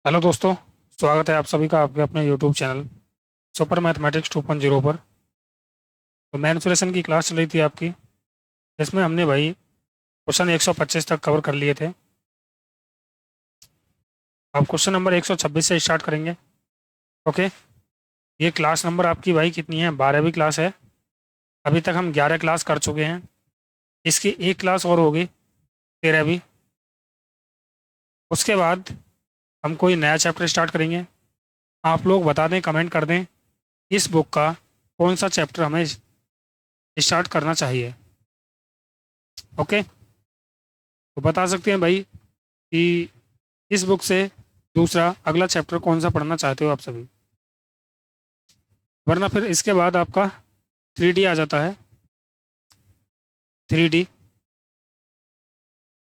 Hello दोस्तों। स्वागत है आप सभी का आपके अपने यूट्यूब चैनल सुपर मैथमेटिक्स 2.0 पर। तो मैनिपुलेशन की क्लास चल रही थी आपकी, जिसमें हमने भाई क्वेश्चन 125 तक कवर कर लिए थे। अब क्वेश्चन नंबर 126 से स्टार्ट करेंगे। ओके। ये क्लास नंबर आपकी भाई कितनी है? 12वीं क्लास है। अभी तक हम 11 क्लास कर चुके हैं। इसकी एक क्लास और होगी, 13वीं। उसके बाद हम कोई नया चैप्टर स्टार्ट करेंगे। आप लोग बता दें, कमेंट कर दें, इस बुक का कौन सा चैप्टर हमें स्टार्ट करना चाहिए। ओके। तो बता सकते हैं भाई कि इस बुक से दूसरा अगला चैप्टर कौन सा पढ़ना चाहते हो आप सभी। वरना फिर इसके बाद आपका 3D आ जाता है। 3D,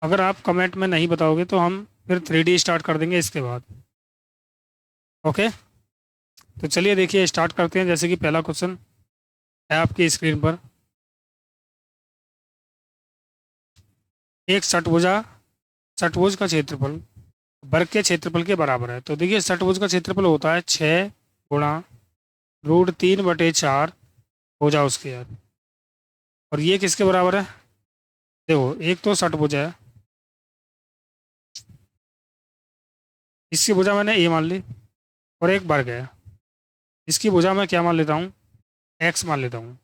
अगर आप कमेंट में नहीं बताओगे तो हम फिर 3D स्टार्ट कर देंगे इसके बाद। ओके। तो चलिए देखिए, स्टार्ट करते हैं। जैसे कि पहला क्वेश्चन है आपकी स्क्रीन पर। एक षटभुज का क्षेत्रफल वर्ग के क्षेत्रफल के बराबर है। तो देखिए, षटभुज का क्षेत्रफल होता है 6 × √3/4 भुजा उसके यार। और ये किसके बराबर है? देखो, एक तो षटभुज है, इसकी भुजा मैंने ए मान ली, और एक वर्ग है, इसकी भुजा मैं क्या मान लेता हूँ? एक्स मान लेता हूँ।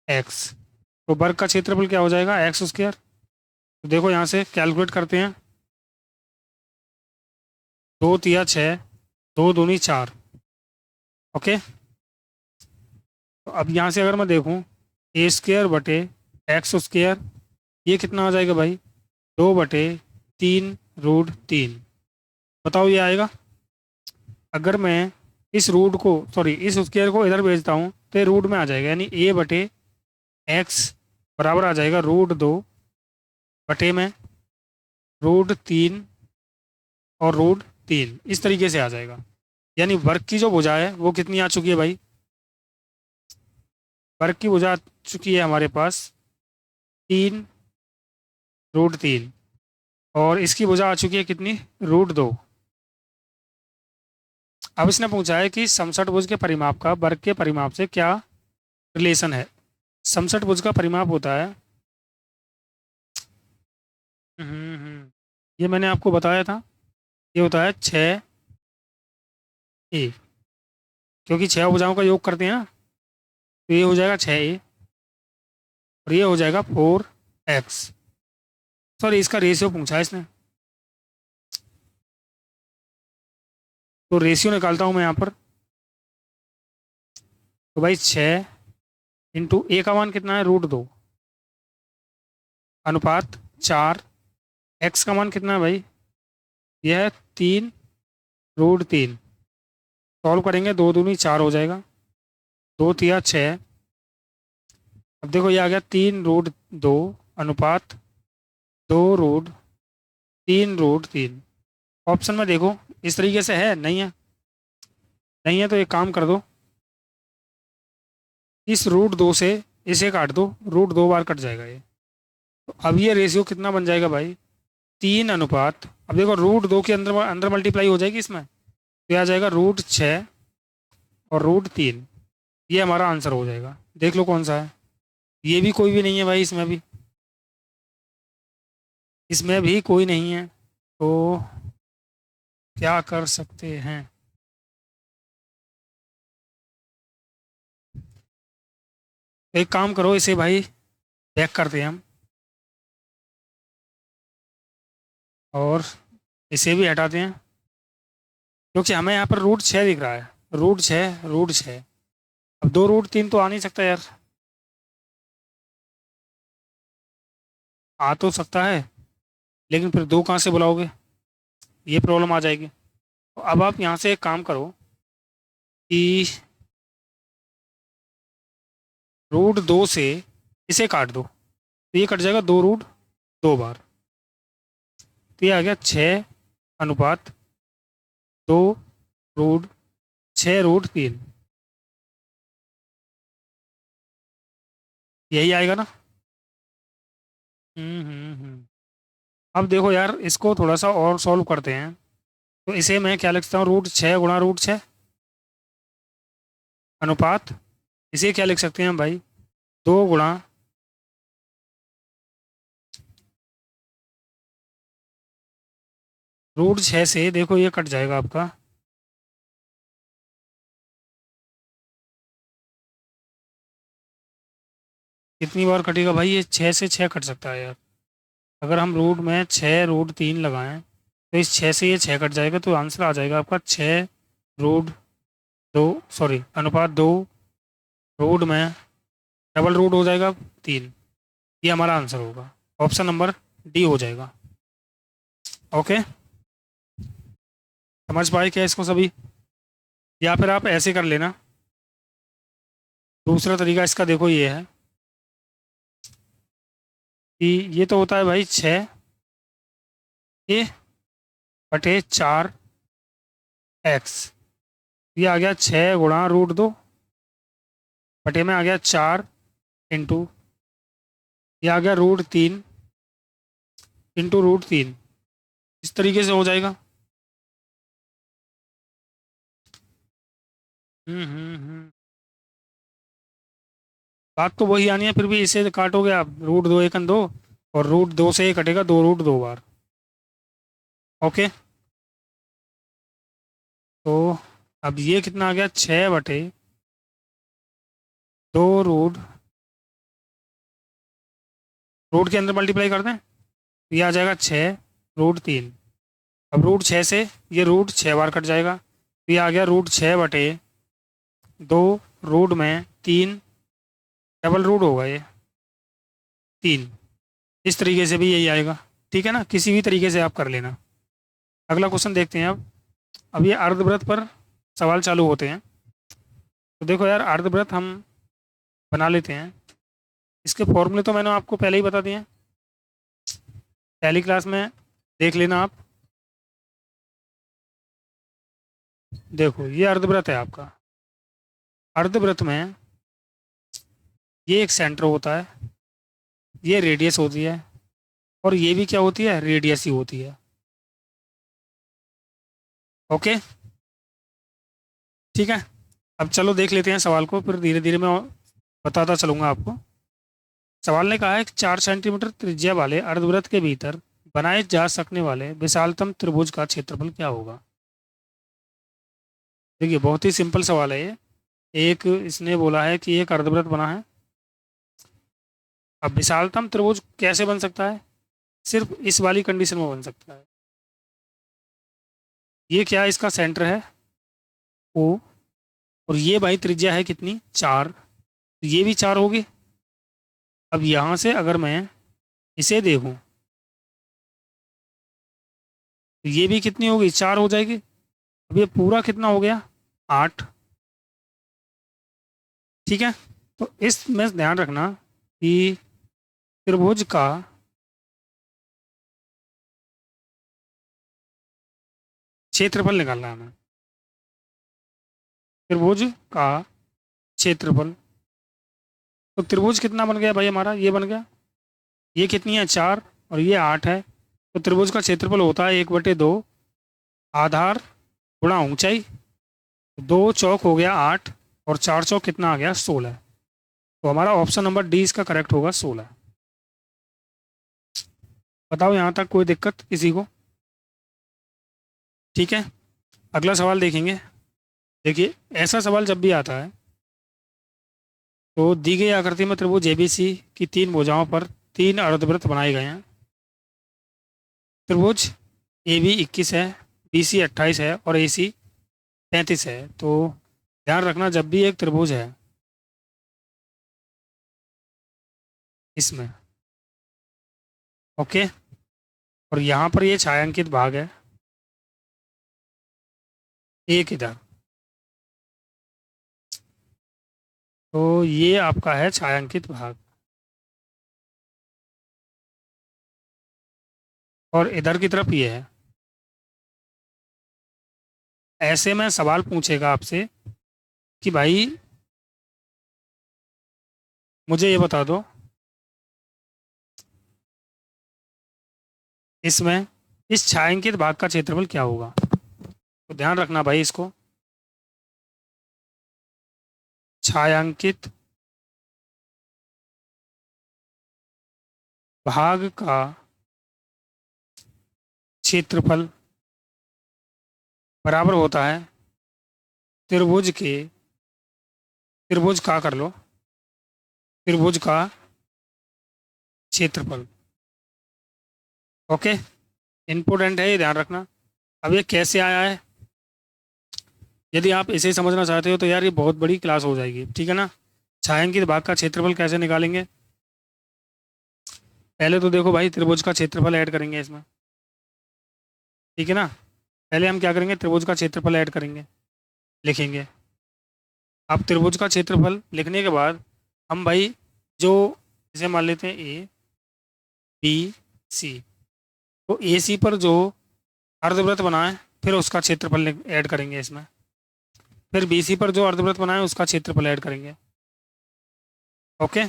एक्स। तो वर्ग का क्षेत्रफल क्या हो जाएगा? X square. तो देखो यहाँ से कैलकुलेट करते हैं। 2 × 3 = 6, 2 × 2 = 4। ओके। तो अब यहाँ से अगर मैं देखूँ, a² / x², ये कितना आ जाएगा भाई? 2/3 √3। बताओ ये आएगा? अगर मैं इस रूट को, सॉरी, इस स्क्वायर को इधर भेजता हूँ तो ये रूट में आ जाएगा, यानी a/x बराबर आ जाएगा √2/में √3 और √3, इस तरीके से आ जाएगा। यानी वर्ग की जो भुजा है वो कितनी आ चुकी है भाई? वर्ग की भुजा आ चुकी है हमारे पास 3 √3, और इसकी भुजा आ चुकी है कितनी? √2। अब इसने पूछा है कि समषटभुज के परिमाप का वर्ग के परिमाप से क्या रिलेशन है। समषटभुज का परिमाप होता है, ये मैंने आपको बताया था, ये होता है 6a। क्योंकि 6 भुजाओं का योग करते हैं ना, तो ये हो जाएगा 6a, और ये हो जाएगा 4x। सॉरी, इसका रेशियो पूछा है इसने, तो रेशियो निकालता हूँ मैं यहाँ पर। तो भाई 6 × a का मान कितना है? √2 अनुपात 4। x का मान कितना है भाई? यह है 3 √3। सॉल्व करेंगे, 2 दूनी 4 हो जाएगा, 2 × 3 = 6। अब देखो, ये आ गया 3 √2 अनुपात 2 √3 √3। ऑप्शन में देखो, इस तरीके से है, नहीं है? नहीं है तो एक काम कर दो, इस √2 से इसे काट दो, √2 बार कट जाएगा ये। तो अब ये रेशियो कितना बन जाएगा भाई? 3 अनुपात, अब देखो √2 के अंदर अंदर मल्टीप्लाई हो जाएगी इसमें, तो यह आ जाएगा √6 और √3। ये हमारा आंसर हो जाएगा। देख लो कौन सा है। ये भी कोई भी नहीं है भाई, इसमें भी कोई नहीं है। तो क्या कर सकते हैं? एक काम करो, इसे भाई बैक करते हैं हम, और इसे भी हटाते हैं, क्योंकि हमें यहाँ पर √6 दिख रहा है। √6 √6, अब 2 √3 तो आ नहीं सकता यार। आ तो सकता है, लेकिन फिर दो कहाँ से बुलाओगे? ये प्रॉब्लम आ जाएगी। तो अब आप यहाँ से एक काम करो कि √2 से इसे काट दो, तो ये कट जाएगा 2 √2 बार। तो ये आ गया 6 अनुपात 2 √6 √3। यही आएगा ना? हम्म। अब देखो यार, इसको थोड़ा सा और सॉल्व करते हैं। तो इसे मैं क्या लिखता हूँ, √6 × √6 अनुपात, इसे क्या लिख सकते हैं हम भाई, 2 √6 से देखो ये कट जाएगा आपका। कितनी बार कटेगा भाई, ये 6 से 6 कट सकता है यार। अगर हम रूट में 6 √3 लगाएं तो इस 6 से ये 6 कट जाएगा, तो आंसर आ जाएगा आपका 6 √2, सॉरी अनुपात 2 रूट में डबल रूट हो जाएगा 3। ये हमारा आंसर होगा, ऑप्शन नंबर डी हो जाएगा। ओके, समझ पाए क्या इसको सभी? या फिर आप ऐसे कर लेना, दूसरा तरीका इसका देखो ये है कि ये तो होता है भाई 6a/4x, ये आ गया 6 × √2 बटे में आ गया 4 इंटू, ये आ गया √3 × √3, इस तरीके से हो जाएगा। बात तो वही आनी है, फिर भी इसे काटोगे आप, √2 × 1 = 2, और √2 से ये कटेगा 2 √2 बार। ओके, तो अब ये कितना आ गया, 6/2 रूट के अंदर मल्टीप्लाई कर दें, तो ये आ जाएगा 6 √3। अब √6 से ये √6 बार कट जाएगा, तो ये आ गया √6/2, रूट में 3, डबल रूट होगा ये 3। इस तरीके से भी यही आएगा। ठीक है ना, किसी भी तरीके से आप कर लेना। अगला क्वेश्चन देखते हैं अब ये अर्धवृत्त पर सवाल चालू होते हैं। तो देखो यार, अर्धवृत्त हम बना लेते हैं। इसके फॉर्मूले तो मैंने आपको पहले ही बता दिए हैं, पहली क्लास में देख लेना आप। देखो ये अर्धवृत्त है आपका, अर्धवृत्त में ये एक सेंटर होता है, ये रेडियस होती है, और ये भी क्या होती है, रेडियस ही होती है। ओके, ठीक है। अब चलो देख लेते हैं सवाल को, फिर धीरे धीरे मैं बताता चलूँगा आपको। सवाल ने कहा है कि 4 सेंटीमीटर त्रिज्या वाले अर्धवृत्त के भीतर बनाए जा सकने वाले विशालतम त्रिभुज का क्षेत्रफल क्या होगा। देखिए बहुत ही सिंपल सवाल है ये। एक इसने बोला है कि एक अर्धवृत्त बना है। अब विशालतम त्रिभुज कैसे बन सकता है, सिर्फ इस वाली कंडीशन में बन सकता है। ये क्या है, इसका सेंटर है ओ, और ये भाई त्रिज्या है कितनी, 4, तो ये भी 4 होगी। अब यहाँ से अगर मैं इसे देखूँ तो ये भी कितनी होगी, 4 हो जाएगी। अब ये पूरा कितना हो गया, 8। ठीक है, तो इसमें ध्यान रखना कि त्रिभुज का क्षेत्रफल निकालना है हमें। त्रिभुज का क्षेत्रफल, तो त्रिभुज कितना बन गया भाई हमारा, ये बन गया, ये कितनी है, 4, और ये 8 है। तो त्रिभुज का क्षेत्रफल होता है 1/2 आधार गुणा ऊंचाई। 2 चौक हो गया 8, और 4 चौक कितना आ गया, 16। तो हमारा ऑप्शन नंबर डी इसका करेक्ट होगा, 16। बताओ यहाँ तक कोई दिक्कत किसी को? ठीक है, अगला सवाल देखेंगे। देखिए ऐसा सवाल जब भी आता है तो दी गई आकृति में त्रिभुज एबीसी की 3 भुजाओं पर 3 अर्धवृत्त बनाए गए हैं। त्रिभुज ए बी 21 है, बी सी 28 है, और ए सी 35 है। तो ध्यान रखना, जब भी एक त्रिभुज है इसमें, ओके, और यहाँ पर ये छायांकित भाग है एक इधर, तो ये आपका है छायांकित भाग, और इधर की तरफ ये है। ऐसे में सवाल पूछेगा आपसे कि भाई मुझे ये बता दो इसमें इस छायांकित भाग का क्षेत्रफल क्या होगा? तो ध्यान रखना भाई इसको, छायांकित भाग का क्षेत्रफल बराबर होता है त्रिभुज के, त्रिभुज का कर लो, त्रिभुज का क्षेत्रफल। ओके, इंपॉर्टेंट है ये, ध्यान रखना। अब ये कैसे आया है, यदि आप इसे समझना चाहते हो तो यार ये बहुत बड़ी क्लास हो जाएगी, ठीक है ना। छायांकित भाग का क्षेत्रफल कैसे निकालेंगे? पहले तो देखो भाई, त्रिभुज का क्षेत्रफल ऐड करेंगे इसमें, ठीक है ना। पहले हम क्या करेंगे, त्रिभुज का क्षेत्रफल ऐड करेंगे, लिखेंगे। अब त्रिभुज का क्षेत्रफल लिखने के बाद हम भाई जो, इसे मान लेते हैं ए बी सी, तो ए सी पर जो अर्धवृत्त बना है फिर उसका क्षेत्रफल ऐड करेंगे इसमें, फिर बी सी पर जो अर्धवृत्त बना है उसका क्षेत्रफल ऐड करेंगे। ओके,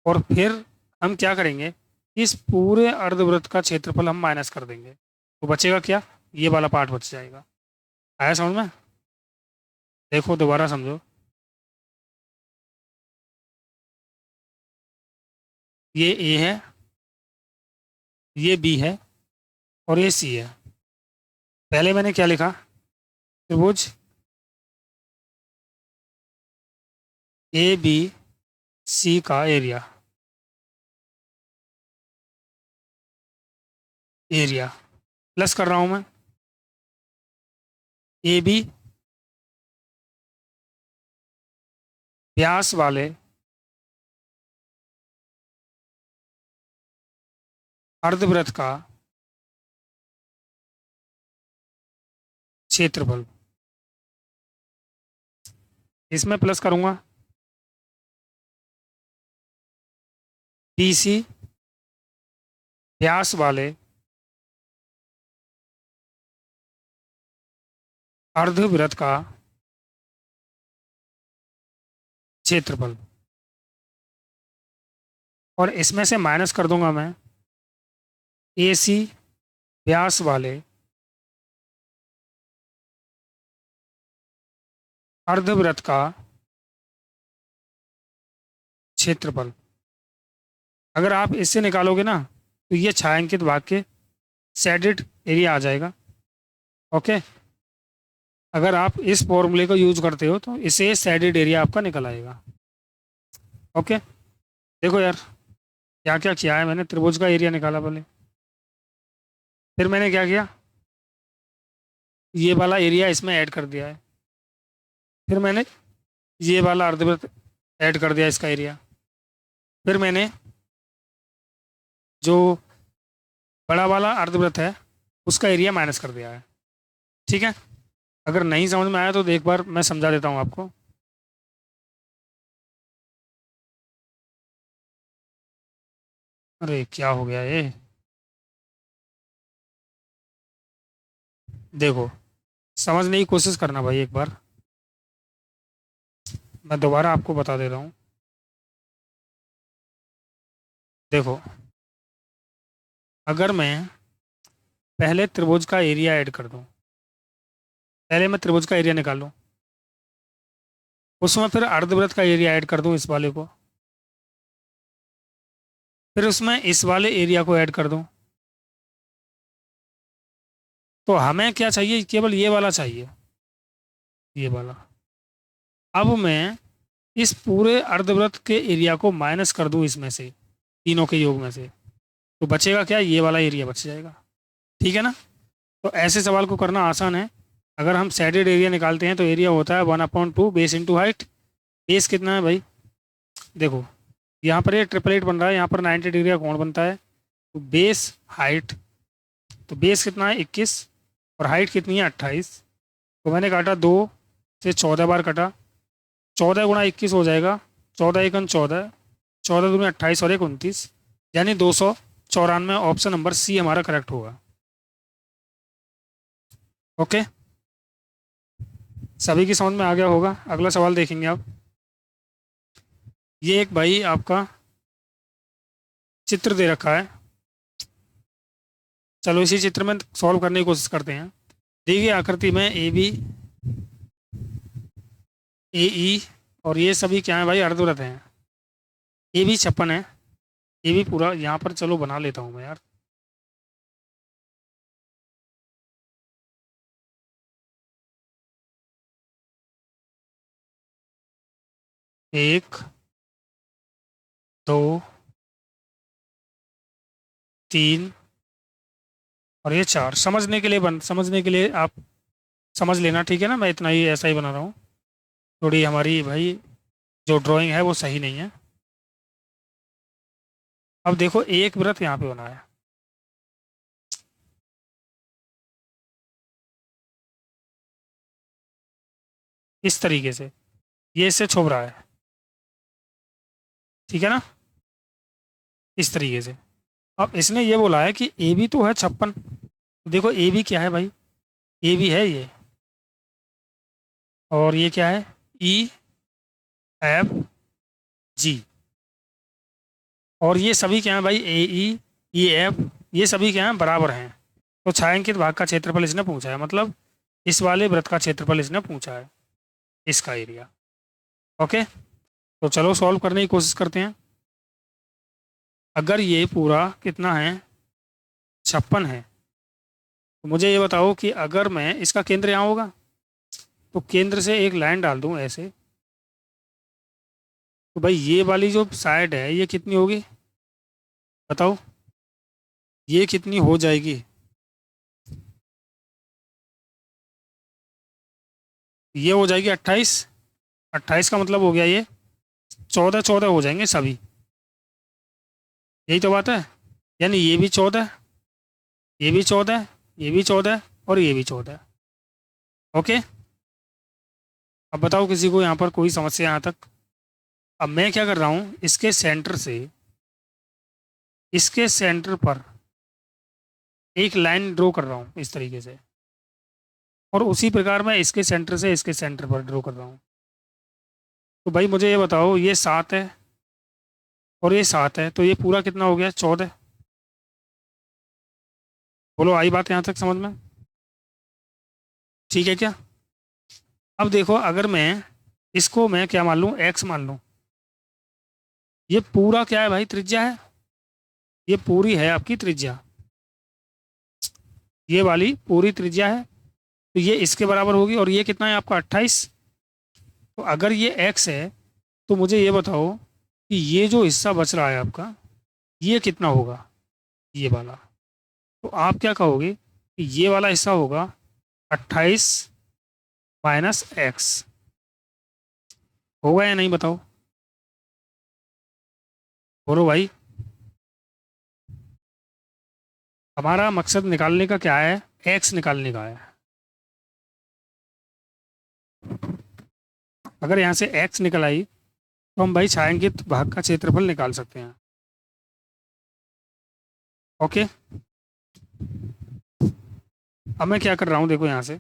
और फिर हम क्या करेंगे, इस पूरे अर्धवृत्त का क्षेत्रफल हम माइनस कर देंगे, तो बचेगा क्या, ये वाला पार्ट बच जाएगा। आया समझ में? देखो दोबारा समझो, ये ए है, ये बी है, और ये सी है। पहले मैंने क्या लिखा, त्रिभुज ए बी सी का एरिया, एरिया प्लस कर रहा हूं मैं, ए बी व्यास वाले अर्धवृत्त का क्षेत्रफल, इसमें प्लस करूंगा बी सी व्यास वाले अर्धवृत्त का क्षेत्रफल, और इसमें से माइनस कर दूंगा मैं ए सी व्यास वाले अर्धवृत्त का क्षेत्रफल। अगर आप इससे निकालोगे ना तो ये छायांकित भाग के शेडेड एरिया आ जाएगा। ओके, अगर आप इस फॉर्मूले को यूज करते हो तो इसे शेडेड एरिया आपका निकल आएगा। ओके, देखो यार क्या क्या किया है मैंने, त्रिभुज का एरिया निकाला पहले, फिर मैंने क्या किया, ये वाला एरिया इसमें ऐड कर दिया है, फिर मैंने ये वाला अर्धवृत्त ऐड कर दिया इसका एरिया, फिर मैंने जो बड़ा वाला अर्धवृत्त है उसका एरिया माइनस कर दिया है। ठीक है, अगर नहीं समझ में आया तो एक बार मैं समझा देता हूँ आपको। अरे क्या हो गया ये, देखो समझने की कोशिश करना भाई एक बार, मैं दोबारा आपको बता दे रहा हूँ। देखो, अगर मैं पहले त्रिभुज का एरिया ऐड कर दूँ, पहले मैं त्रिभुज का एरिया निकाल लूँ, उसमें फिर अर्धवृत्त का एरिया ऐड कर दूँ इस वाले को, फिर उसमें इस वाले एरिया को ऐड कर दूँ, तो हमें क्या चाहिए, केवल ये वाला चाहिए, ये वाला। अब मैं इस पूरे अर्धवृत्त के एरिया को माइनस कर दूं इसमें से, तीनों के योग में से, तो बचेगा क्या, ये वाला एरिया बच जाएगा। ठीक है ना, तो ऐसे सवाल को करना आसान है। अगर हम शेडेड एरिया निकालते हैं तो एरिया होता है 1/2 बेस इंटू हाइट। बेस कितना है भाई, देखो यहाँ पर ये ट्रिपल 8 बन रहा है, यहाँ पर 90 डिग्री का कोण बनता है, तो बेस हाइट, तो बेस कितना है 21 और हाइट कितनी है 28, तो मैंने काटा 2 से 14 बार कटा, 14 गुणा 21 हो जाएगा, 14 एकन 14, 14 दूनी 28 और 1 29, यानी 294। ऑप्शन नंबर सी हमारा करेक्ट होगा। ओके, सभी की समझ में आ गया होगा। अगला सवाल देखेंगे आप, ये एक भाई आपका चित्र दे रखा है, चलो इसी चित्र में सॉल्व करने की कोशिश करते हैं। दी गई आकृति में ए बी ए ई और ये सभी क्या है भाई, अर्धवृत्त हैं। ए भी 56 है, ये भी पूरा यहाँ पर, चलो बना लेता हूँ मैं यार। एक, दो, तीन और ये चार। समझने के लिए आप समझ लेना, ठीक है ना, मैं इतना ही ऐसा ही बना रहा हूँ। थोड़ी हमारी भाई जो ड्राइंग है वो सही नहीं है। अब देखो एक वृत्त यहाँ पे बना है, इस तरीके से, ये इससे छुप रहा है, ठीक है ना, इस तरीके से। अब इसने ये बोला है कि ए बी तो है 56। देखो ए बी क्या है भाई, ए बी है ये, और ये क्या है, ई एफ जी, और ये सभी क्या है भाई, ए ई एफ, ये सभी क्या है, बराबर हैं। तो छायांकित भाग का क्षेत्रफल इसने पूछा है, मतलब इस वाले वृत्त का क्षेत्रफल इसने पूछा है, इसका एरिया। ओके, तो चलो सॉल्व करने की कोशिश करते हैं। अगर ये पूरा कितना है, 56 है, तो मुझे ये बताओ कि अगर मैं इसका केंद्र यहाँ होगा, तो केंद्र से एक लाइन डाल दूँ ऐसे, तो भाई ये वाली जो साइड है ये कितनी होगी, बताओ, ये कितनी हो जाएगी। ये हो जाएगी 28। 28 का मतलब हो गया ये 14, 14 हो जाएंगे सभी, यही तो बात है। यानी ये भी 14, ये भी 14, ये भी 14 और ये भी 14। ओके, अब बताओ किसी को यहाँ पर कोई समस्या यहाँ तक। अब मैं क्या कर रहा हूँ, इसके सेंटर पर एक लाइन ड्रॉ कर रहा हूँ इस तरीके से, और उसी प्रकार मैं इसके सेंटर से इसके सेंटर पर ड्रॉ कर रहा हूँ। तो भाई मुझे ये बताओ, ये 7 है और ये 7 है, तो ये पूरा कितना हो गया, 14। बोलो आई बात यहाँ तक समझ में, ठीक है क्या। अब देखो अगर मैं इसको मैं क्या मान लूँ, एक्स मान लूँ, ये पूरा क्या है भाई, त्रिज्या है, ये पूरी है आपकी त्रिज्या, ये वाली पूरी त्रिज्या है, तो ये इसके बराबर होगी, और ये कितना है आपका 28। तो अगर ये एक्स है, तो मुझे ये बताओ कि ये जो हिस्सा बच रहा है आपका, ये कितना होगा, ये वाला। तो आप क्या कहोगे कि ये वाला हिस्सा होगा 28 माइनस एक्स, होगा या नहीं बताओ, बोलो भाई। हमारा मकसद निकालने का क्या है, एक्स निकालने का है। अगर यहाँ से एक्स निकल आई, तो हम भाई छायांकित भाग का क्षेत्रफल निकाल सकते हैं। ओके, अब मैं क्या कर रहा हूँ, देखो यहाँ से,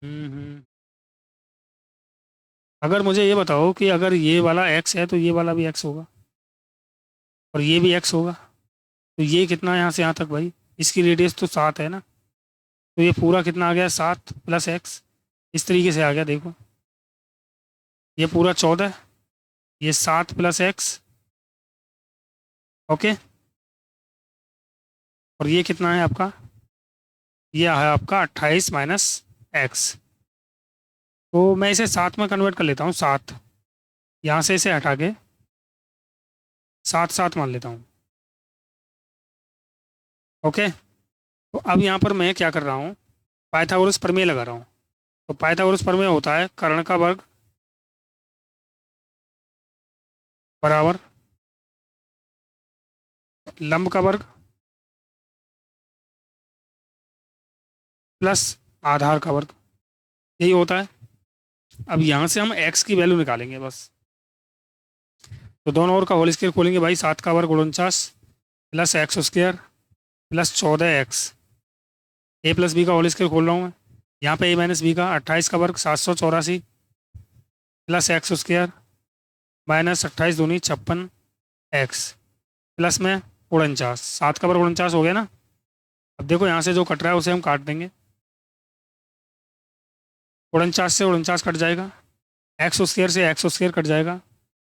हम्म, अगर मुझे ये बताओ कि अगर ये वाला एक्स है, तो ये वाला भी एक्स होगा, और ये भी एक्स होगा, तो ये कितना है यहाँ से यहाँ तक भाई, इसकी रेडियस तो 7 है ना, तो ये पूरा कितना आ गया, 7 प्लस एक्स, इस तरीके से आ गया। देखो ये पूरा 14, ये 7 प्लस एक्स, ओके, और ये कितना है आपका, ये है आपका 28 माइनस एक्स। तो मैं इसे 7 में कन्वर्ट कर लेता हूँ, 7, यहाँ से इसे हटा के 7 7 मान लेता हूँ। ओके, तो अब यहाँ पर मैं क्या कर रहा हूँ, पाइथागोरस प्रमेय लगा रहा हूँ। तो पाइथागोरस प्रमेय होता है कर्ण का वर्ग बराबर लंब का वर्ग प्लस आधार का वर्ग, यही होता है। अब यहाँ से हम x की वैल्यू निकालेंगे बस, तो दोनों ओर का होल स्क्वायर खोलेंगे भाई, 7 का वर्ग 49 plus x square plus 14x, ए प्लस बी का होल स्क्वायर खोल रहा हूँ मैं, यहाँ पे ए माइनस बी का 28 का वर्ग 784 प्लस एक्स स्क्वायर माइनस 28 दूनी 56 एक्स, प्लस में 49, 7 का वर्ग 49 हो गया ना। अब देखो यहाँ से जो कट रहा है उसे हम काट देंगे। 49 से 49 कट जाएगा, एक्स स्क्वायर से एक्स स्क्वायर कट जाएगा,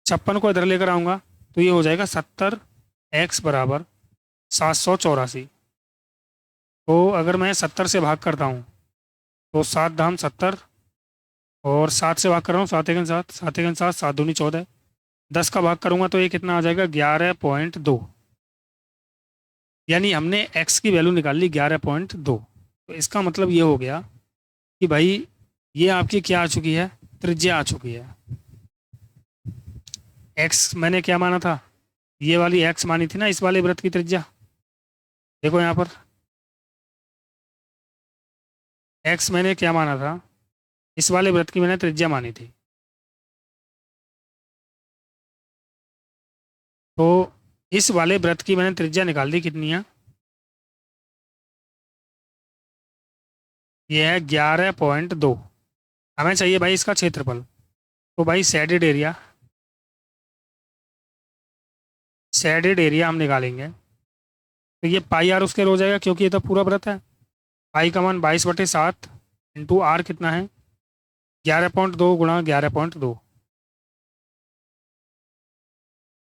56 को इधर लेकर आऊँगा तो ये हो जाएगा 70 एक्स बराबर 784। तो अगर मैं 70 से भाग करता हूँ तो 7 धाम 70, और 7 से भाग कर रहा हूँ, 7 एकन 7, 7 एकन 7, 7 दूनी 14, 10 का भाग करूँगा तो ये कितना आ जाएगा 11.2। यानी हमने एक्स की वैल्यू निकाल ली 11.2। तो इसका मतलब ये हो गया कि भाई ये आपकी क्या आ चुकी है, त्रिज्या आ चुकी है। एक्स मैंने क्या माना था, ये वाली एक्स मानी थी ना इस वाले वृत्त की त्रिज्या। देखो यहाँ पर एक्स मैंने क्या माना था, इस वाले वृत्त की मैंने त्रिज्या मानी थी। तो इस वाले वृत्त की मैंने त्रिज्या निकाल दी, कितनी है, ये है 11.2। हमें चाहिए भाई इसका क्षेत्रफल। तो भाई शेडेड एरिया हम निकालेंगे। तो ये पाई आर उसके हो जाएगा क्योंकि ये तो पूरा वृत्त है। पाई का मान 22/7 इंटू आर कितना है 11.2 गुणा 11.2।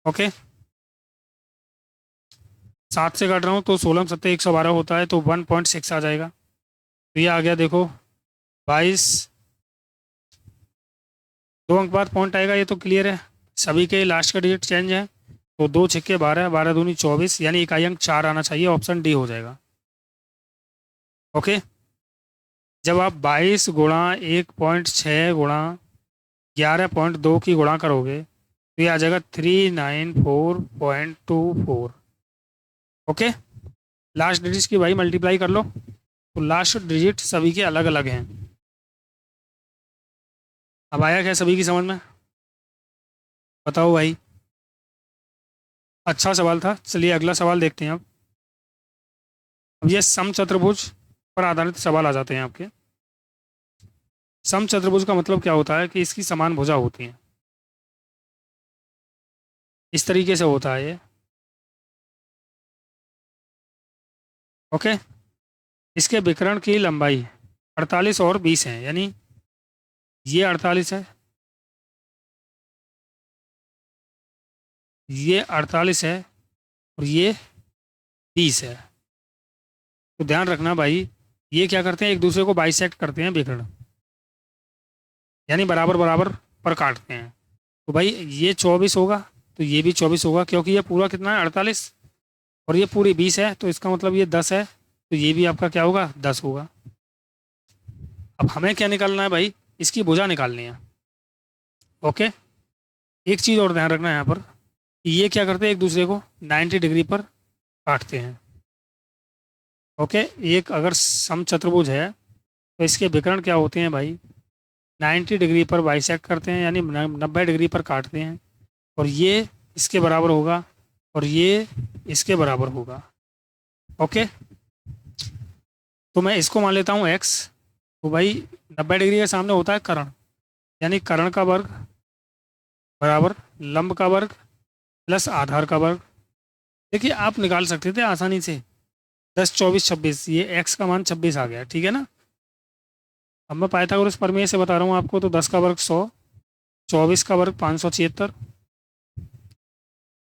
ओके, 7 से काट रहा हूँ तो 16 × 7 = 112 होता है, तो 1.6 आ जाएगा। तो ये आ गया देखो 22, 2 अंक बाद पॉइंट आएगा, ये तो क्लियर है। सभी के लास्ट का डिजिट चेंज है। तो 2 × 6 = 12, 12 दूनी 24, यानी इकाई अंक 4 आना चाहिए, ऑप्शन डी हो जाएगा। ओके, जब आप 22 गुणा 1.6 गुणा 11.2 की गुणा करोगे तो ये आ जाएगा 394.24। ओके, लास्ट डिजिट की भाई मल्टीप्लाई कर लो, तो लास्ट डिजिट सभी के अलग अलग हैं। अब आया क्या सभी की समझ में, बताओ भाई। अच्छा सवाल था, चलिए अगला सवाल देखते हैं। अब ये समचतुर्भुज पर आधारित सवाल आ जाते हैं आपके। समचतुर्भुज का मतलब क्या होता है कि इसकी समान भुजा होती है, इस तरीके से होता है ये। ओके, इसके विकर्ण की लंबाई 48 और 20 है, यानी ये 48 है, ये 48 है, और ये 20 है। तो ध्यान रखना भाई, ये क्या करते हैं, एक दूसरे को बाइसेक्ट करते हैं विकर्ण, यानी बराबर बराबर पर काटते हैं। तो भाई ये 24 होगा तो ये भी 24 होगा, क्योंकि ये पूरा कितना है 48, और ये पूरी 20 है, तो इसका मतलब ये 10 है, तो ये भी आपका क्या होगा 10 होगा। अब हमें क्या निकालना है भाई, इसकी भुजा निकालनी है। ओके, एक चीज़ और ध्यान रखना है यहाँ पर, ये क्या करते हैं एक दूसरे को 90 डिग्री पर काटते हैं। ओके, एक अगर समचतुर्भुज है तो इसके विकर्ण क्या होते हैं भाई, 90 डिग्री पर बाइसेक्ट करते हैं, यानी 90 डिग्री पर काटते हैं, और ये इसके बराबर होगा और ये इसके बराबर होगा। ओके, तो मैं इसको मान लेता हूँ एक्स। तो भाई 90 डिग्री के सामने होता है कर्ण, यानी कर्ण का वर्ग बराबर लंब का वर्ग प्लस आधार का वर्ग। देखिए आप निकाल सकते थे आसानी से, 10, 24, 26, ये एक्स का मान 26 आ गया, ठीक है ना। अब मैं पाइथागोरस प्रमेय से बता रहा हूँ आपको, तो 10 का वर्ग 100, 24 का वर्ग 576,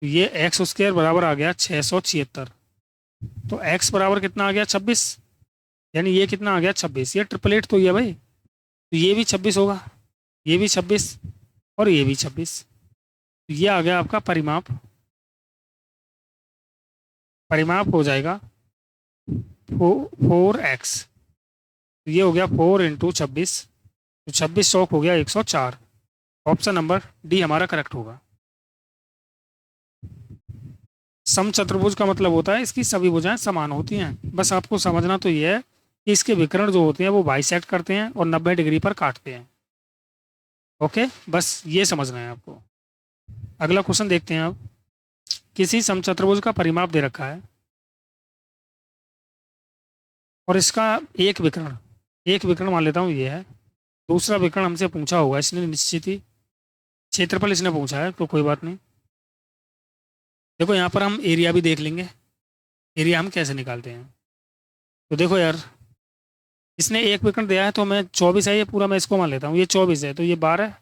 ये एक्स स्क्वायर बराबर आ गया 676। तो एक्स बराबर कितना आ गया 26, यानी ये कितना आ गया 26, ये ट्रिपलेट तो ये भाई, तो ये भी 26 होगा, ये भी 26, और ये भी 26। तो ये आ गया आपका परिमाप। परिमाप हो जाएगा 4x, तो ये हो गया 4 × 26, तो 26 चौक हो गया 104। ऑप्शन नंबर डी हमारा करेक्ट होगा। समचतुर्भुज का मतलब होता है इसकी सभी भुजाएं समान होती हैं। बस आपको समझना तो ये है कि इसके विकर्ण जो होते हैं वो बाइसेक्ट करते हैं और 90 डिग्री पर काटते हैं। ओके, बस ये समझना है आपको। अगला क्वेश्चन देखते हैं अब। किसी समचतुर्भुज का परिमाप दे रखा है और इसका एक विकर्ण मान लेता हूँ ये है, दूसरा विकर्ण हमसे पूछा होगा इसने निश्चित ही, क्षेत्रफल इसने पूछा है तो कोई बात नहीं। देखो यहाँ पर हम एरिया भी देख लेंगे, एरिया हम कैसे निकालते हैं। तो देखो यार, इसने एक विकर्ण दिया है तो मैं 24 है ये पूरा, मैं इसको मान लेता हूँ, ये 24 है तो ये 12,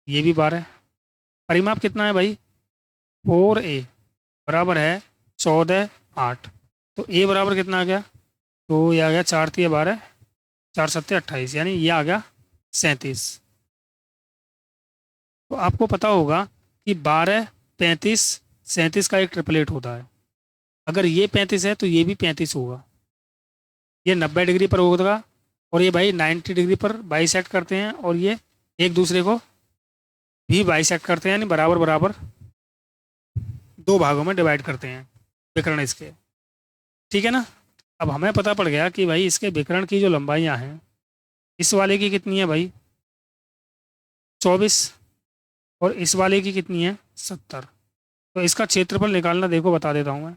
ये भी 12। परिमाप कितना है भाई, 4a बराबर है 14 8। तो a बराबर कितना आ गया, तो ये आ गया 4 3 12, 4 7 28, यानी ये आ गया 37। तो आपको पता होगा कि 12 35 37 का एक ट्रिपलेट होता है। अगर ये 35 है तो ये भी 35 होगा, ये 90 डिग्री पर होगा, और ये भाई 90 डिग्री पर बाइसेक्ट करते हैं, और ये एक दूसरे को भी बाइसेक्ट करते हैं, यानी बराबर बराबर दो भागों में डिवाइड करते हैं विकर्ण इसके। ठीक है ना। अब हमें पता पड़ गया कि भाई इसके विकर्ण की जो लंबाइयाँ हैं, इस वाले की कितनी है भाई 24, और इस वाले की कितनी है 70। तो इसका क्षेत्रफल निकालना देखो बता देता हूँ मैं।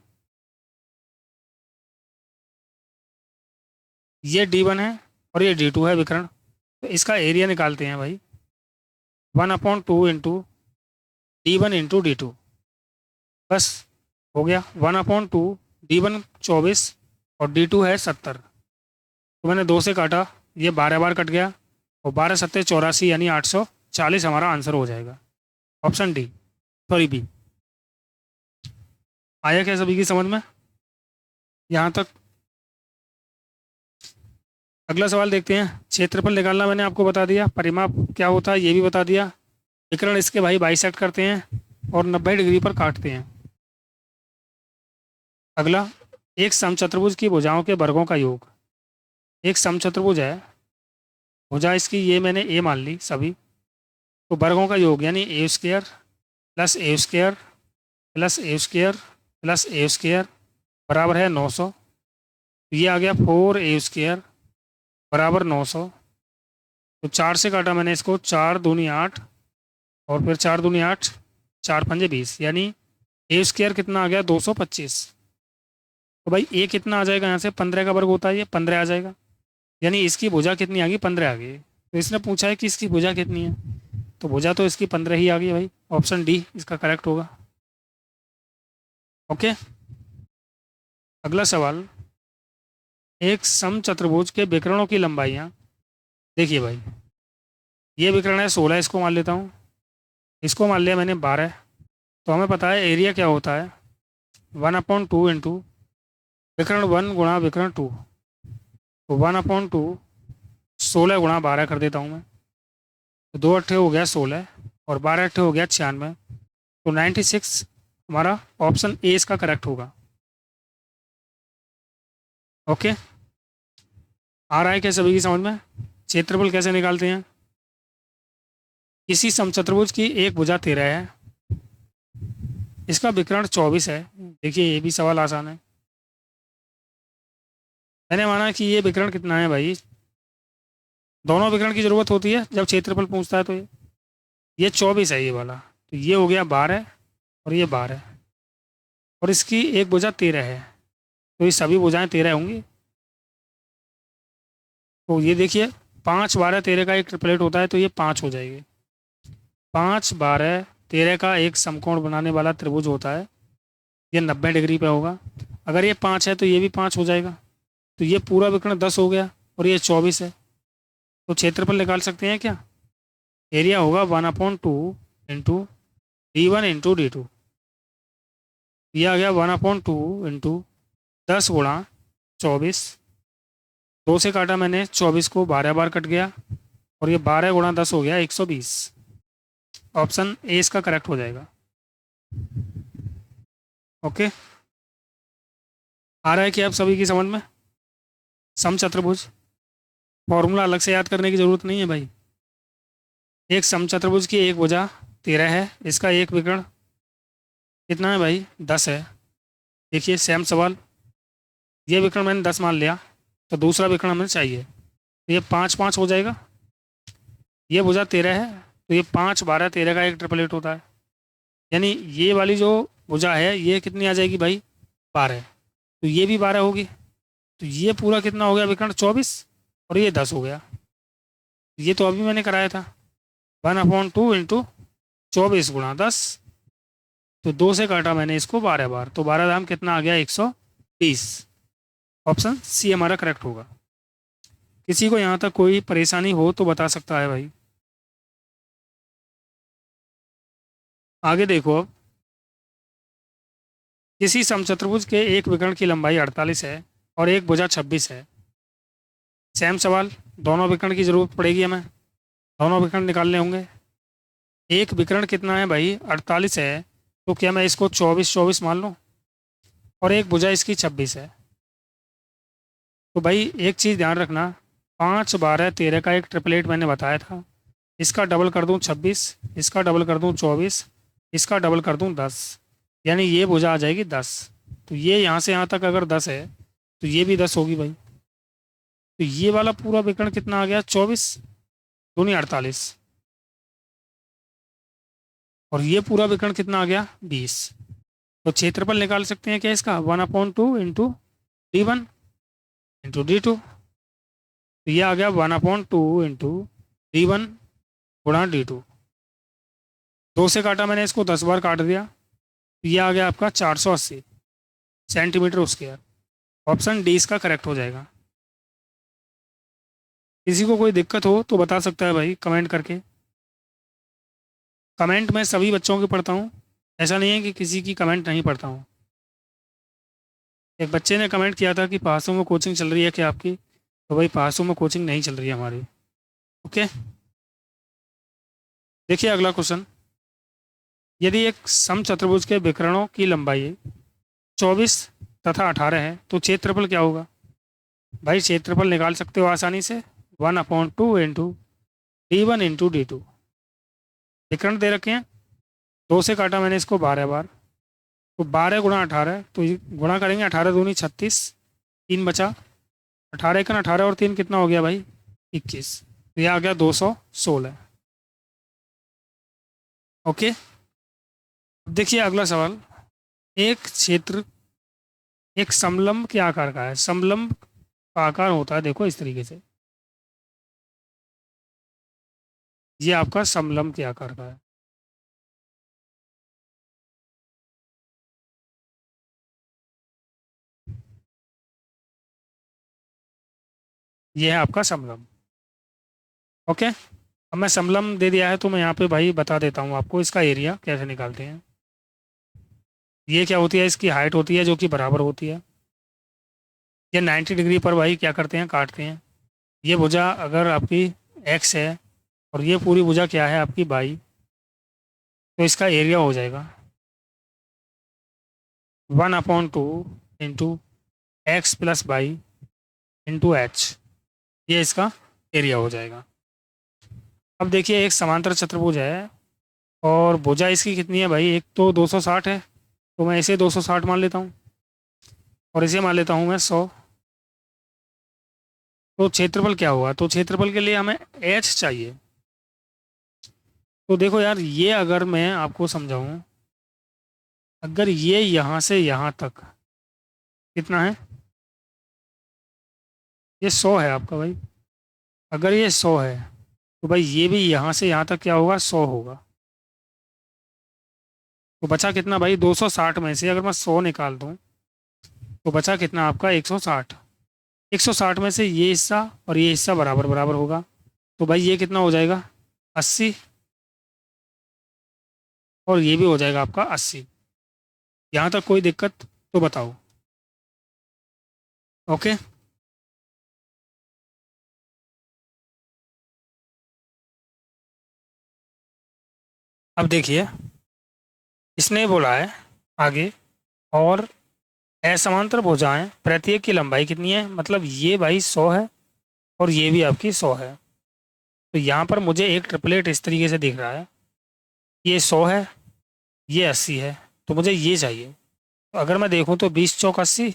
ये D1 है और ये D2 है विकर्ण, तो इसका एरिया निकालते हैं भाई, 1/2 इंटू D1 इंटू D2। बस हो गया, 1/2, D1 24 और D2 है 70। तो मैंने 2 से काटा, ये 12 बार कट गया, और 12 सत्ते 84, यानी 840 हमारा आंसर हो जाएगा। Option D, sorry B. आया क्या सभी की समझ में यहाँ तक। अगला सवाल देखते हैं। क्षेत्रफल निकालना मैंने आपको बता दिया, परिमाप क्या होता है ये भी बता दिया, विकर्ण इसके भाई बाइसेक्ट करते हैं और 90 डिग्री पर काटते हैं। अगला, एक समचतुर्भुज की भुजाओं के वर्गों का योग। एक समचतुर्भुज है, भुजा इसकी ये मैंने ए मान ली सभी, तो वर्गों का योग यानी ए स्क्वायर प्लस ए स्क्वायर प्लस ए स्क्वायर प्लस ए स्क्वायर बराबर है 900। तो ये आ गया 4a स्क्वायर बराबर 900। तो 4 से काटा मैंने इसको, 4 दूनी 8 और फिर 4 दूनी 8, 4 पंजे 20, यानी ए स्क्वायर कितना आ गया 225। तो भाई ए कितना आ जाएगा यहाँ से, 15 का वर्ग होता है ये, 15 आ जाएगा, यानी इसकी भुजा कितनी आ गई 15 आ गई। तो इसने पूछा है कि इसकी भुजा कितनी है, तो भुजा तो इसकी 15 ही आ गई भाई, ऑप्शन डी इसका करेक्ट होगा। ओके। अगला सवाल, एक समचतुर्भुज के विकर्णों की लंबाइयाँ। देखिए भाई, ये विकर्ण है 16, इसको मान लेता हूँ, इसको मान लिया मैंने 12। तो हमें पता है एरिया क्या होता है, 1/2 इंटू विकर्ण 1 गुणा विकर्ण 2। तो 1/2 16 गुणा 12 कर देता हूँ मैं, तो 2 अट्ठे हो गया 16 और 12 अट्ठे हो गया 96। तो 96 हमारा ऑप्शन ए इसका करेक्ट होगा। ओके, आ रहा है क्या सभी की समझ में। क्षेत्रफल कैसे निकालते हैं। किसी समचतुर्भुज की एक भुजा 13 है, इसका विकर्ण 24 है। देखिए ये भी सवाल आसान है। मैंने माना कि ये विकर्ण कितना है भाई, दोनों विकर्ण की जरूरत होती है जब क्षेत्रफल पूछता है। तो ये 24 है ये वाला, तो ये हो गया 12 और ये 12, और इसकी एक भुजा 13 है, तो ये सभी भुजाएं 13 होंगी। तो ये देखिए 5 12 13 का एक ट्रिपलेट होता है, तो ये 5 हो जाएगी। 5 12 13 का एक समकोण बनाने वाला त्रिभुज होता है, ये 90 डिग्री पे होगा। अगर ये 5 है तो ये भी 5 हो जाएगा, तो ये पूरा विकर्ण 10 हो गया और ये 24 है। तो क्षेत्रफल निकाल सकते हैं क्या। एरिया होगा 1/2 इंटू D1 इंटू D2। ये आ गया 1/2 इंटू 10 गुणा 24। 2 से काटा मैंने 24 को, 12 बार कट गया, और ये 12 गुणा 10 हो गया 120। ऑप्शन ए इसका करेक्ट हो जाएगा। ओके, आ रहा है कि आप सभी की समझ में। समचतुर्भुज फॉर्मूला अलग से याद करने की जरूरत नहीं है भाई। एक समचतुर्भुज की एक भुजा 13 है, इसका एक विकर्ण कितना है भाई 10 है। देखिए सेम सवाल, ये विकर्ण मैंने 10 मान लिया, तो दूसरा विकर्ण हमें चाहिए, तो ये 5 5 हो जाएगा। ये भुजा 13 है, तो ये 5 12 13 का एक ट्रिपलेट होता है, यानी ये वाली जो भुजा है ये कितनी आ जाएगी भाई 12, तो ये भी 12 होगी। तो ये पूरा कितना हो गया विकर्ण 24, और ये 10 हो गया। ये तो अभी मैंने कराया था, 1/2 इंटू 24 गुणा 10, तो 2 से काटा मैंने इसको 12 बार, तो 12 दाम कितना आ गया, 120। ऑप्शन सी हमारा करेक्ट होगा। किसी को यहाँ तक कोई परेशानी हो तो बता सकता है भाई। आगे देखो अब, किसी समचतुर्भुज के एक विकर्ण की लंबाई 48 है और एक भुजा 26 है। सेम सवाल, दोनों विकर्ण की जरूरत पड़ेगी हमें, दोनों विकर्ण निकालने होंगे। एक विकर्ण कितना है भाई, 48 है, तो क्या मैं इसको 24 24 मान लूँ, और एक भुजा इसकी 26 है। तो भाई एक चीज़ ध्यान रखना, 5 12 13 का एक ट्रिपलेट मैंने बताया था, इसका डबल कर दूँ 26, इसका डबल कर दूँ 24, इसका डबल कर दूँ 10, यानी ये भुजा आ जाएगी 10। तो ये यहाँ से यहाँ तक अगर 10 है तो ये भी 10 होगी भाई। तो ये वाला पूरा विकर्ण कितना आ गया, 24 दूनी 48, और ये पूरा विकर्ण कितना आ गया, 20। तो क्षेत्रफल निकाल सकते हैं क्या इसका, 1/2 इंटू D1 इंटू D2। तो ये आ गया 1/2 इंटू D1 गुणा D2। 2 से काटा मैंने इसको, 10 बार काट दिया, तो ये आ गया आपका 480 सेंटीमीटर स्क्वायर। ऑप्शन डी इसका करेक्ट हो जाएगा। किसी को कोई दिक्कत हो तो बता सकता है भाई कमेंट करके। कमेंट मैं सभी बच्चों के पढ़ता हूँ, ऐसा नहीं है कि किसी की कमेंट नहीं पढ़ता हूँ। एक बच्चे ने कमेंट किया था कि पासों में कोचिंग चल रही है क्या आपकी, तो भाई पासों में कोचिंग नहीं चल रही है हमारी। ओके, देखिए अगला क्वेश्चन। यदि एक समचतुर्भुज के विकर्णों की लंबाई 24 तथा 18 है तो क्षेत्रफल क्या होगा। भाई क्षेत्रफल निकाल सकते हो आसानी से, 1/2 इंटू D1 इंटू D2। विकर्ण दे रखे हैं, 2 से काटा मैंने इसको 12 बार, तो 12 गुणा 18, तो ये गुणा करेंगे, 18 दूनी 36, 3 बचा, 18 का 18 और 3 कितना हो गया भाई, 21। तो यह आ गया 216। ओके, अब देखिए अगला सवाल। एक क्षेत्र एक समलंब के आकार का है, समलंब का आकार होता है देखो इस तरीके से, ये आपका समलंब के आकार का है। ये है आपका समलंब। ओके, अब मैं समलंब दे दिया है तो मैं यहाँ पे भाई बता देता हूँ आपको इसका एरिया कैसे निकालते हैं। ये क्या होती है, इसकी हाइट होती है जो कि बराबर होती है। ये 90 डिग्री पर भाई क्या करते हैं, काटते हैं। ये भुजा अगर आपकी एक्स है और ये पूरी भुजा क्या है आपकी वाई, तो इसका एरिया हो जाएगा 1/2 into x plus y into h, ये इसका एरिया हो जाएगा। अब देखिए एक समांतर चतुर्भुज है और भुजा इसकी कितनी है भाई, एक तो 260 है, तो मैं इसे 260 मान लेता हूँ और इसे मान लेता हूँ मैं 100। तो क्षेत्रफल क्या हुआ, तो क्षेत्रफल के लिए हमें एच चाहिए। तो देखो यार, ये अगर मैं आपको समझाऊं, अगर ये यहाँ से यहाँ तक कितना है, ये 100 है आपका भाई। अगर ये 100 है तो भाई ये भी यहाँ से यहाँ तक क्या होगा, 100 होगा। तो बचा कितना भाई, 260 में से अगर मैं 100 निकाल दूं तो बचा कितना आपका, 160। 160 में से ये हिस्सा और ये हिस्सा बराबर बराबर होगा, तो भाई ये कितना हो जाएगा, 80, और ये भी हो जाएगा आपका 80। यहाँ तक कोई दिक्कत तो बताओ। ओके, अब देखिए इसने बोला है आगे, और असमांतर भुजाएं प्रत्येक की लंबाई कितनी है, मतलब ये भाई 100 है और ये भी आपकी 100 है। तो यहाँ पर मुझे एक ट्रिपलेट इस तरीके से दिख रहा है, ये 100 है, ये 80 है, तो मुझे ये चाहिए। तो अगर मैं देखूँ तो 20 चौक 80,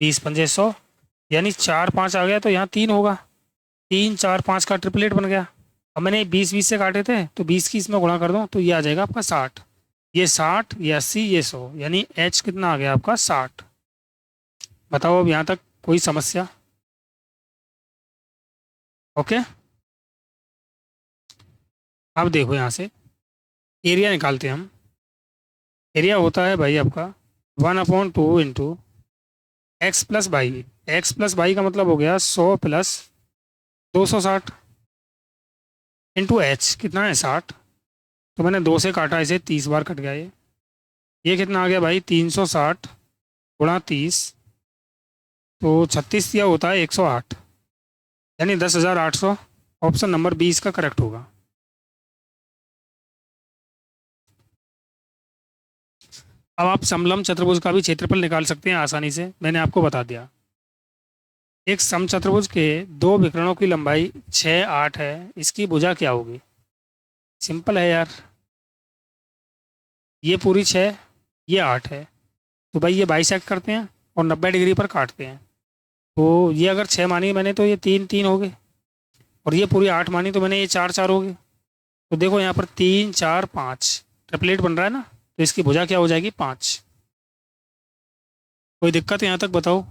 20 पंजे 100, यानी 4 5 आ गया, तो यहाँ 3 होगा, 3 4 5 का ट्रिपलेट बन गया। अब मैंने 20 20 से काटे थे, तो 20 की इसमें गुणा कर दूँ तो ये आ जाएगा आपका 60। ये 60, ये 80, ये 100, यानी एच कितना आ गया आपका 60। बताओ अब यहाँ तक कोई समस्या। ओके, अब देखो यहाँ से एरिया निकालते हैं हम। एरिया होता है भाई आपका 1/2 into x plus by. X plus by का मतलब हो गया 100 प्लस 260 इंटू एच कितना है 60। तो मैंने 2 से काटा, इसे 30 बार कट गया ये कितना आ गया भाई 360 गुणा 30, तो 36 दिया होता है 108, यानी 10,800। ऑप्शन नंबर 20 का करेक्ट होगा। अब आप समलंब चतुर्भुज का भी क्षेत्रफल निकाल सकते हैं आसानी से, मैंने आपको बता दिया। एक समचतुर्भुज के दो विकर्णों की लंबाई 6 8 है, इसकी भुजा क्या होगी? सिंपल है यार, ये पूरी 6, ये 8 है, तो भाई ये बाइसेक्ट करते हैं और 90 डिग्री पर काटते हैं। तो ये अगर 6 मानी मैंने तो ये 3 3 हो गए, और ये पूरी 8 मानी तो मैंने ये 4 4 हो गए। तो देखो यहाँ पर 3 4 5 ट्रिपलेट बन रहा है ना, तो इसकी भुजा क्या हो जाएगी 5। कोई दिक्कत यहाँ तक बताओ?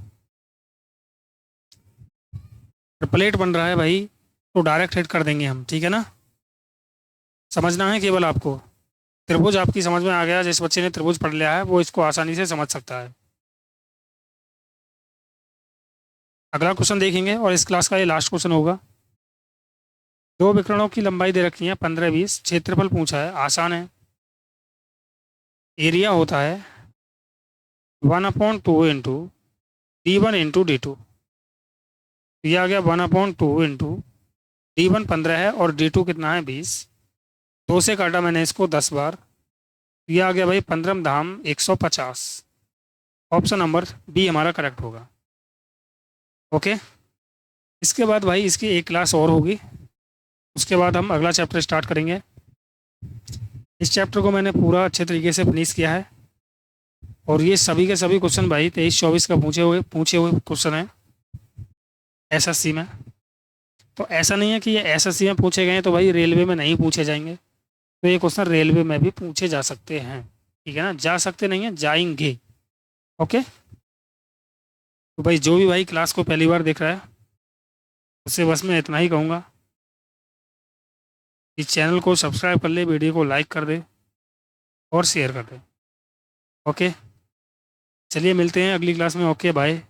ट्रिपलेट बन रहा है भाई, तो डायरेक्ट हिट कर देंगे हम, ठीक है ना। समझना है केवल आपको, त्रिभुज आपकी समझ में आ गया। जिस बच्चे ने त्रिभुज पढ़ लिया है वो इसको आसानी से समझ सकता है। अगला क्वेश्चन देखेंगे और इस क्लास का ये लास्ट क्वेश्चन होगा। दो विकर्णों की लंबाई दे रखी है 15 20, क्षेत्रफल पूछा है, आसान है। एरिया होता है 1/2 इंटू D1 इंटू D2। ये आ गया 1/2 इंटू D1 15 है और D2 कितना है 20। 2 से काटा मैंने इसको 10 बार, ये आ गया भाई 15 धाम 150। ऑप्शन नंबर बी हमारा करेक्ट होगा। ओके, इसके बाद भाई इसकी एक क्लास और होगी, उसके बाद हम अगला चैप्टर स्टार्ट करेंगे। इस चैप्टर को मैंने पूरा अच्छे तरीके से फिनिश किया है, और ये सभी के सभी क्वेश्चन भाई 23 24 का पूछे हुए क्वेश्चन हैं एसएससी में। तो ऐसा नहीं है कि ये एसएससी में पूछे गए हैं तो भाई रेलवे में नहीं पूछे जाएंगे, तो ये क्वेश्चन रेलवे में भी पूछे जा सकते हैं, ठीक है ना। जा सकते नहीं है, जाएंगे। ओके, तो भाई जो भी भाई क्लास को पहली बार देख रहा है उससे बस मैं इतना ही कहूँगा कि चैनल को सब्सक्राइब कर ले, वीडियो को लाइक कर दे और शेयर कर दे। ओके, चलिए मिलते हैं अगली क्लास में। Okay bye.